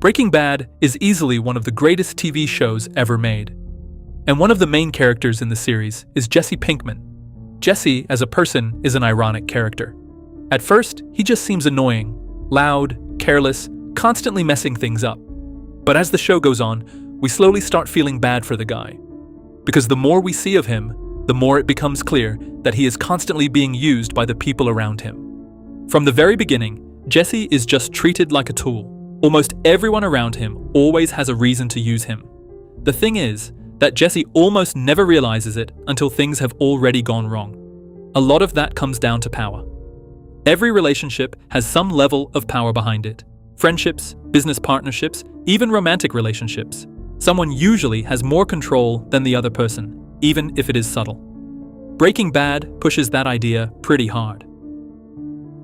Breaking Bad is easily one of the greatest TV shows ever made. And one of the main characters in the series is Jesse Pinkman. Jesse, as a person, is an ironic character. At first, he just seems annoying, loud, careless, constantly messing things up. But as the show goes on, we slowly start feeling bad for the guy. Because the more we see of him, the more it becomes clear that he is constantly being used by the people around him. From the very beginning, Jesse is just treated like a tool. Almost everyone around him always has a reason to use him. The thing is that Jesse almost never realizes it until things have already gone wrong. A lot of that comes down to power. Every relationship has some level of power behind it. Friendships, business partnerships, even romantic relationships. Someone usually has more control than the other person, even if it is subtle. Breaking Bad pushes that idea pretty hard.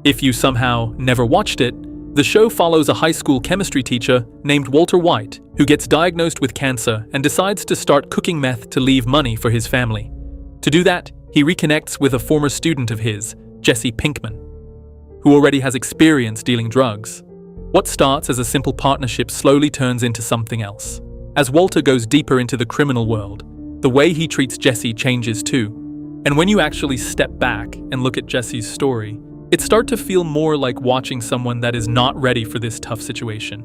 If you somehow never watched it, the show follows a high school chemistry teacher named White who gets diagnosed with cancer and decides to start cooking meth to leave money for his family. To do that, he reconnects with a former student of his, Jesse Pinkman, who already has experience dealing drugs. What starts as a simple partnership slowly turns into something else. As Walter goes deeper into the criminal world, the way he treats Jesse changes too. And when you actually step back and look at Jesse's story, it starts to feel more like watching someone that is not ready for this tough situation.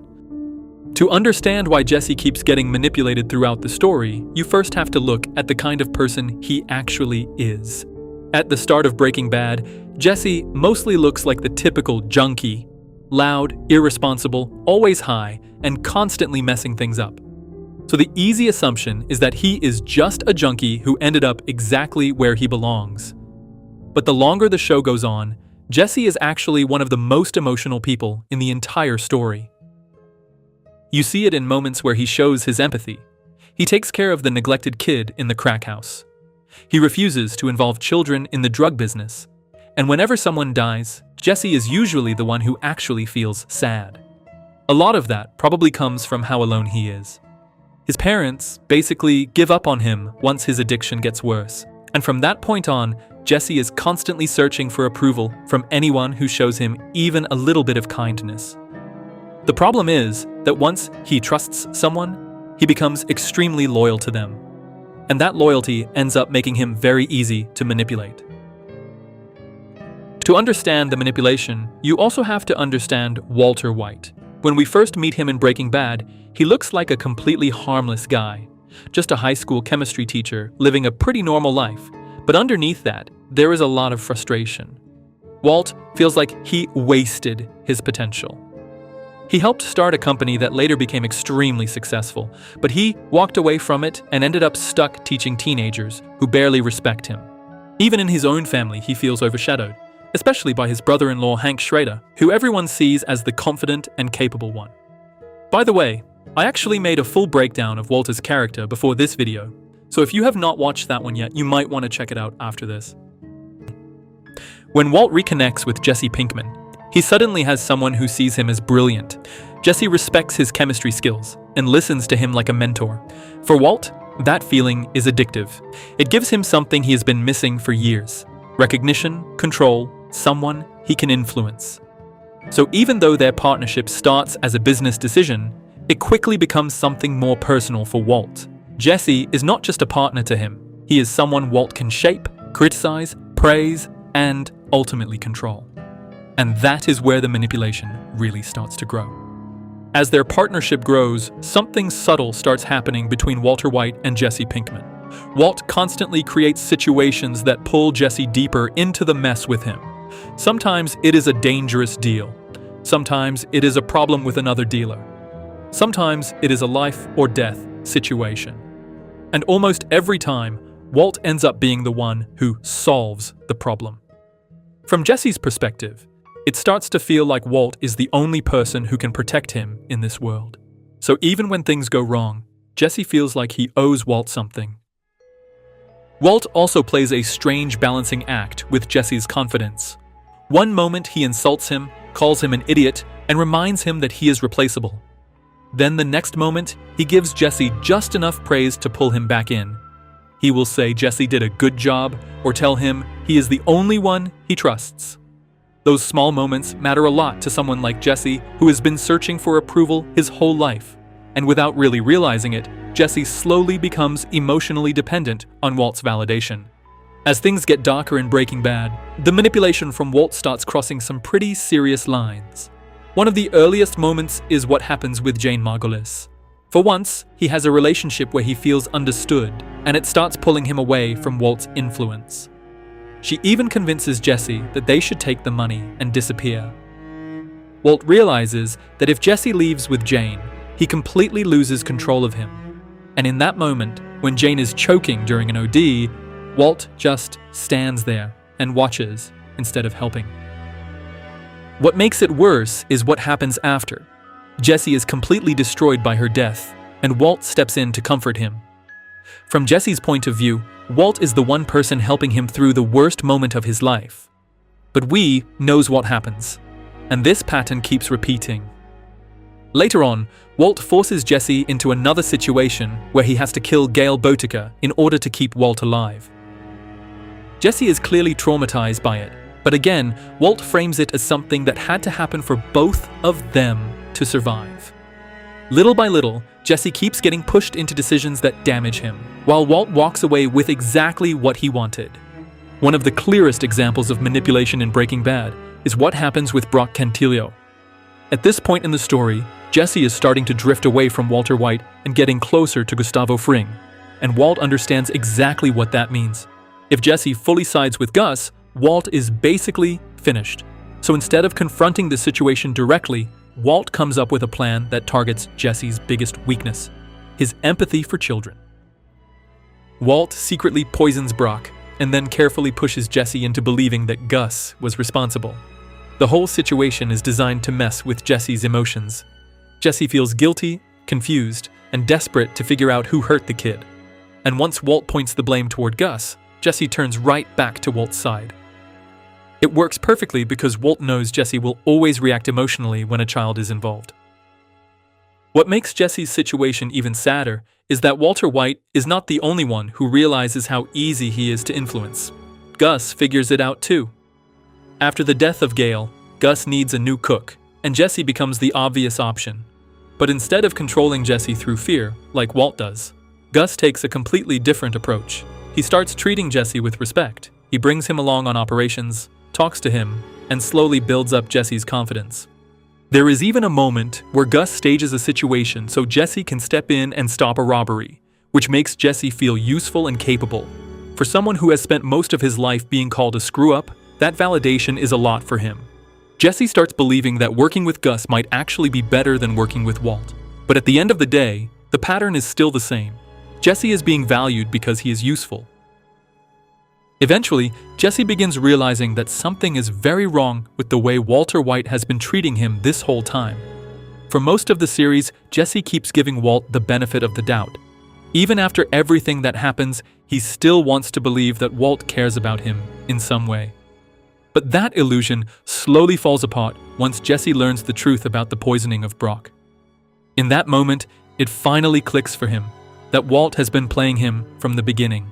To understand why Jesse keeps getting manipulated throughout the story, you first have to look at the kind of person he actually is. At the start of Breaking Bad, Jesse mostly looks like the typical junkie, loud, irresponsible, always high, and constantly messing things up. So the easy assumption is that he is just a junkie who ended up exactly where he belongs. But the longer the show goes on, Jesse is actually one of the most emotional people in the entire story. You see it in moments where he shows his empathy. He takes care of the neglected kid in the crack house. He refuses to involve children in the drug business. And whenever someone dies, Jesse is usually the one who actually feels sad. A lot of that probably comes from how alone he is. His parents basically give up on him once his addiction gets worse. And from that point on, Jesse is constantly searching for approval from anyone who shows him even a little bit of kindness. The problem is that once he trusts someone, he becomes extremely loyal to them. And that loyalty ends up making him very easy to manipulate. To understand the manipulation, you also have to understand Walter White. When we first meet him in Breaking Bad, he looks like a completely harmless guy, just a high school chemistry teacher living a pretty normal life. But underneath that, there is a lot of frustration. Walt feels like he wasted his potential. He helped start a company that later became extremely successful, but he walked away from it and ended up stuck teaching teenagers who barely respect him. Even in his own family, he feels overshadowed, especially by his brother-in-law Hank Schrader, who everyone sees as the confident and capable one. By the way, I actually made a full breakdown of Walter's character before this video, so if you have not watched that one yet, you might want to check it out after this. When Walt reconnects with Jesse Pinkman, he suddenly has someone who sees him as brilliant. Jesse respects his chemistry skills and listens to him like a mentor. For Walt, that feeling is addictive. It gives him something he has been missing for years: recognition, control, someone he can influence. So even though their partnership starts as a business decision, it quickly becomes something more personal for Walt. Jesse is not just a partner to him. He is someone Walt can shape, criticize, praise, and ultimately control. And that is where the manipulation really starts to grow. As their partnership grows, something subtle starts happening between Walter White and Jesse Pinkman. Walt constantly creates situations that pull Jesse deeper into the mess with him. Sometimes it is a dangerous deal. Sometimes it is a problem with another dealer. Sometimes it is a life or death situation. And almost every time, Walt ends up being the one who solves the problem. From Jesse's perspective, it starts to feel like Walt is the only person who can protect him in this world. So even when things go wrong, Jesse feels like he owes Walt something. Walt also plays a strange balancing act with Jesse's confidence. One moment he insults him, calls him an idiot, and reminds him that he is replaceable. Then the next moment, he gives Jesse just enough praise to pull him back in. He will say Jesse did a good job, or tell him he is the only one he trusts. Those small moments matter a lot to someone like Jesse, who has been searching for approval his whole life. And without really realizing it, Jesse slowly becomes emotionally dependent on Walt's validation. As things get darker in Breaking Bad, the manipulation from Walt starts crossing some pretty serious lines. One of the earliest moments is what happens with Jane Margulies. For once, he has a relationship where he feels understood, and it starts pulling him away from Walt's influence. She even convinces Jesse that they should take the money and disappear. Walt realizes that if Jesse leaves with Jane, he completely loses control of him. And in that moment, when Jane is choking during an OD, Walt just stands there and watches instead of helping. What makes it worse is what happens after. Jesse is completely destroyed by her death, and Walt steps in to comfort him. From Jesse's point of view, Walt is the one person helping him through the worst moment of his life. But we knows what happens, and this pattern keeps repeating. Later on, Walt forces Jesse into another situation where he has to kill Gail Botica in order to keep Walt alive. Jesse is clearly traumatized by it, but again, Walt frames it as something that had to happen for both of them to survive. Little by little, Jesse keeps getting pushed into decisions that damage him, while Walt walks away with exactly what he wanted. One of the clearest examples of manipulation in Breaking Bad is what happens with Brock Cantillo. At this point in the story, Jesse is starting to drift away from Walter White and getting closer to Gustavo Fring, and Walt understands exactly what that means. If Jesse fully sides with Gus, Walt is basically finished. So instead of confronting the situation directly, Walt comes up with a plan that targets Jesse's biggest weakness, his empathy for children. Walt secretly poisons Brock and then carefully pushes Jesse into believing that Gus was responsible. The whole situation is designed to mess with Jesse's emotions. Jesse feels guilty, confused, and desperate to figure out who hurt the kid. And once Walt points the blame toward Gus, Jesse turns right back to Walt's side. It works perfectly because Walt knows Jesse will always react emotionally when a child is involved. What makes Jesse's situation even sadder is that Walter White is not the only one who realizes how easy he is to influence. Gus figures it out too. After the death of Gail, Gus needs a new cook, and Jesse becomes the obvious option. But instead of controlling Jesse through fear, like Walt does, Gus takes a completely different approach. He starts treating Jesse with respect. He brings him along on operations, talks to him, and slowly builds up Jesse's confidence. There is even a moment where Gus stages a situation so Jesse can step in and stop a robbery, which makes Jesse feel useful and capable. For someone who has spent most of his life being called a screw-up, that validation is a lot for him. Jesse starts believing that working with Gus might actually be better than working with Walt. But at the end of the day, the pattern is still the same. Jesse is being valued because he is useful. Eventually, Jesse begins realizing that something is very wrong with the way Walter White has been treating him this whole time. For most of the series, Jesse keeps giving Walt the benefit of the doubt. Even after everything that happens, he still wants to believe that Walt cares about him in some way. But that illusion slowly falls apart once Jesse learns the truth about the poisoning of Brock. In that moment, it finally clicks for him that Walt has been playing him from the beginning.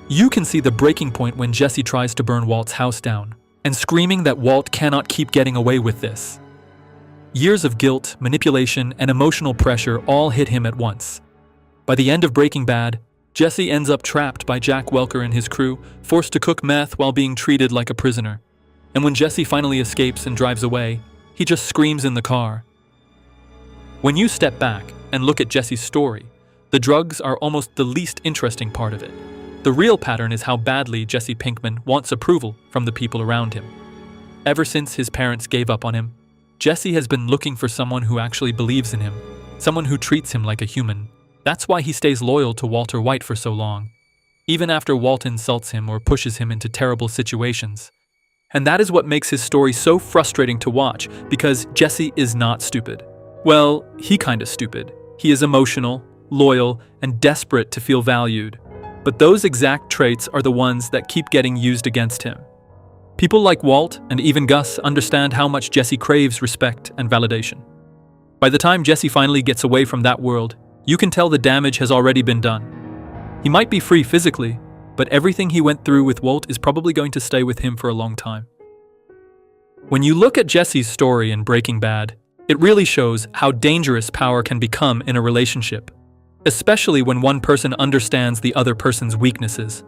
You can see the breaking point when Jesse tries to burn Walt's house down, and screaming that Walt cannot keep getting away with this. Years of guilt, manipulation, and emotional pressure all hit him at once. By the end of Breaking Bad, Jesse ends up trapped by Jack Welker and his crew, forced to cook meth while being treated like a prisoner. And when Jesse finally escapes and drives away, he just screams in the car. When you step back and look at Jesse's story, the drugs are almost the least interesting part of it. The real pattern is how badly Jesse Pinkman wants approval from the people around him. Ever since his parents gave up on him, Jesse has been looking for someone who actually believes in him, someone who treats him like a human. That's why he stays loyal to Walter White for so long, even after Walt insults him or pushes him into terrible situations. And that is what makes his story so frustrating to watch, because Jesse is not stupid. Well, he kinda stupid. He is emotional, loyal, and desperate to feel valued. But those exact traits are the ones that keep getting used against him. People like Walt and even Gus understand how much Jesse craves respect and validation. By the time Jesse finally gets away from that world, you can tell the damage has already been done. He might be free physically, but everything he went through with Walt is probably going to stay with him for a long time. When you look at Jesse's story in Breaking Bad, it really shows how dangerous power can become in a relationship, especially when one person understands the other person's weaknesses.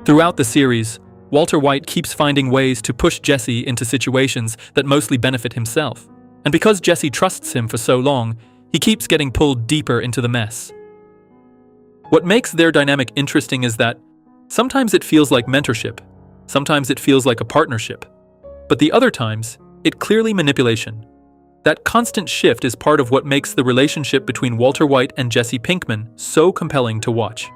Throughout the series, Walter White keeps finding ways to push Jesse into situations that mostly benefit himself. And because Jesse trusts him for so long, he keeps getting pulled deeper into the mess. What makes their dynamic interesting is that sometimes it feels like mentorship, sometimes it feels like a partnership, but the other times, it clearly manipulation. That constant shift is part of what makes the relationship between Walter White and Jesse Pinkman so compelling to watch.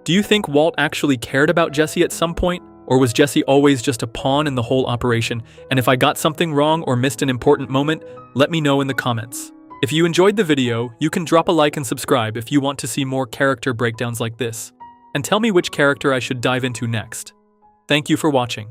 Do you think Walt actually cared about Jesse at some point? Or was Jesse always just a pawn in the whole operation? And if I got something wrong or missed an important moment, let me know in the comments. If you enjoyed the video, you can drop a like and subscribe if you want to see more character breakdowns like this. And tell me which character I should dive into next. Thank you for watching.